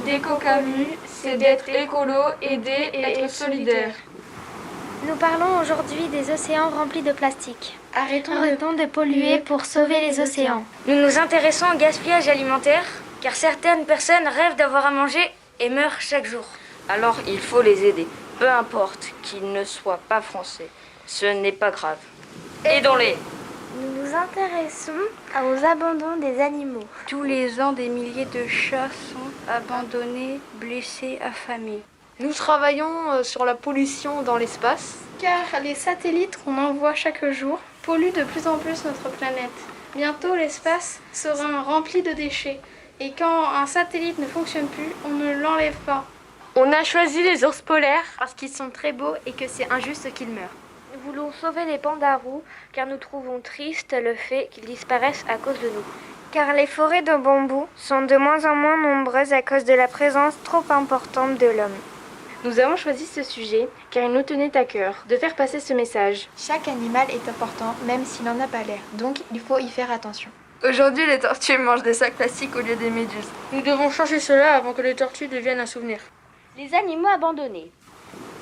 d'Éco-Camus, c'est d'être écolo, aider et être solidaire. Nous parlons aujourd'hui des océans remplis de plastique. Arrêtons de polluer pour sauver les océans. Nous nous intéressons au gaspillage alimentaire, car certaines personnes rêvent d'avoir à manger et meurent chaque jour. Alors il faut les aider, peu importe qu'ils ne soient pas français. Ce n'est pas grave. Aidons-les. Nous nous intéressons aux abandons des animaux. Tous les ans, des milliers de chats sont abandonnés, blessés, affamés. Nous travaillons sur la pollution dans l'espace. Car les satellites qu'on envoie chaque jour polluent de plus en plus notre planète. Bientôt, l'espace sera rempli de déchets. Et quand un satellite ne fonctionne plus, on ne l'enlève pas. On a choisi les ours polaires Parce qu'ils sont très beaux et que c'est injuste qu'ils meurent. Nous voulons sauver les pandas roux car nous trouvons triste le fait qu'ils disparaissent à cause de nous. Car les forêts de bambou sont de moins en moins nombreuses à cause de la présence trop importante de l'homme. Nous avons choisi ce sujet car il nous tenait à cœur de faire passer ce message. Chaque animal est important, même s'il n'en a pas l'air. Donc, il faut y faire attention. Aujourd'hui, les tortues mangent des sacs plastiques au lieu des méduses. Nous devons changer cela avant que les tortues deviennent un souvenir. Les animaux abandonnés.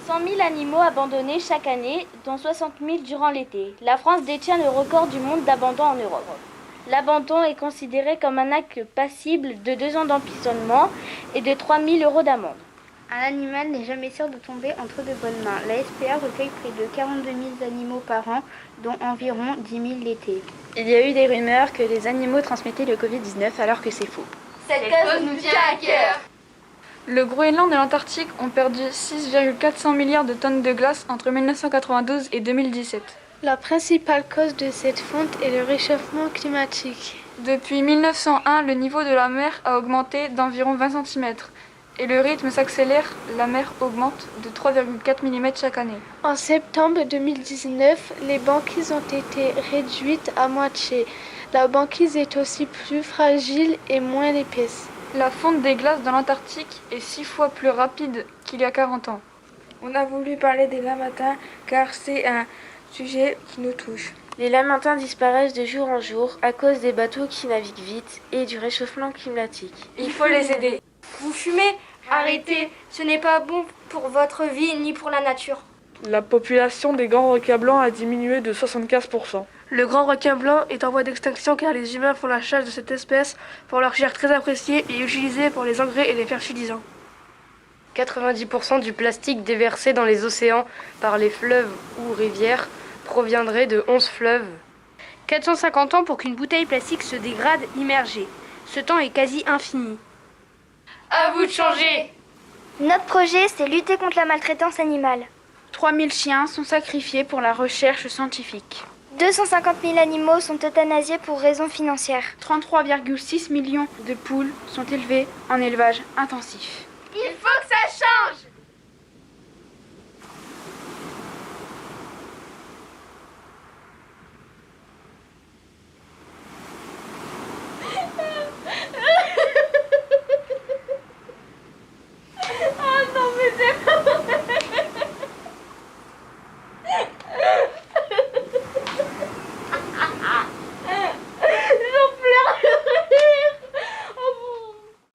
100 000 animaux abandonnés chaque année, dont 60 000 durant l'été. La France détient le record du monde d'abandon en Europe. L'abandon est considéré comme un acte passible de 2 ans d'emprisonnement et de 3 000 € d'amende. Un animal n'est jamais sûr de tomber entre de bonnes mains. La SPA recueille près de 42 000 animaux par an, dont environ 10 000 l'été. Il y a eu des rumeurs que les animaux transmettaient le Covid-19 alors que c'est faux. Cette cause nous tient à cœur. Le Groenland et l'Antarctique ont perdu 6,400 milliards de tonnes de glace entre 1992 et 2017. La principale cause de cette fonte est le réchauffement climatique. Depuis 1901, le niveau de la mer a augmenté d'environ 20 cm. Et le rythme s'accélère, la mer augmente de 3,4 mm chaque année. En septembre 2019, les banquises ont été réduites à moitié. La banquise est aussi plus fragile et moins épaisse. La fonte des glaces dans l'Antarctique est 6 fois plus rapide qu'il y a 40 ans. On a voulu parler des lamantins car c'est un sujet qui nous touche. Les lamantins disparaissent de jour en jour à cause des bateaux qui naviguent vite et du réchauffement climatique. Il faut les aider. Vous fumez? Arrêtez, ce n'est pas bon pour votre vie ni pour la nature. La population des grands requins blancs a diminué de 75%. Le grand requin blanc est en voie d'extinction car les humains font la chasse de cette espèce pour leur chair très appréciée et utilisée pour les engrais et les fertilisants. 90% du plastique déversé dans les océans par les fleuves ou rivières proviendrait de 11 fleuves. 450 ans pour qu'une bouteille plastique se dégrade immergée. Ce temps est quasi infini. À vous de changer. Notre projet, c'est lutter contre la maltraitance animale. 3000 chiens sont sacrifiés pour la recherche scientifique. 250 000 animaux sont euthanasiés pour raisons financières. 33,6 millions de poules sont élevées en élevage intensif. Il faut que ça change.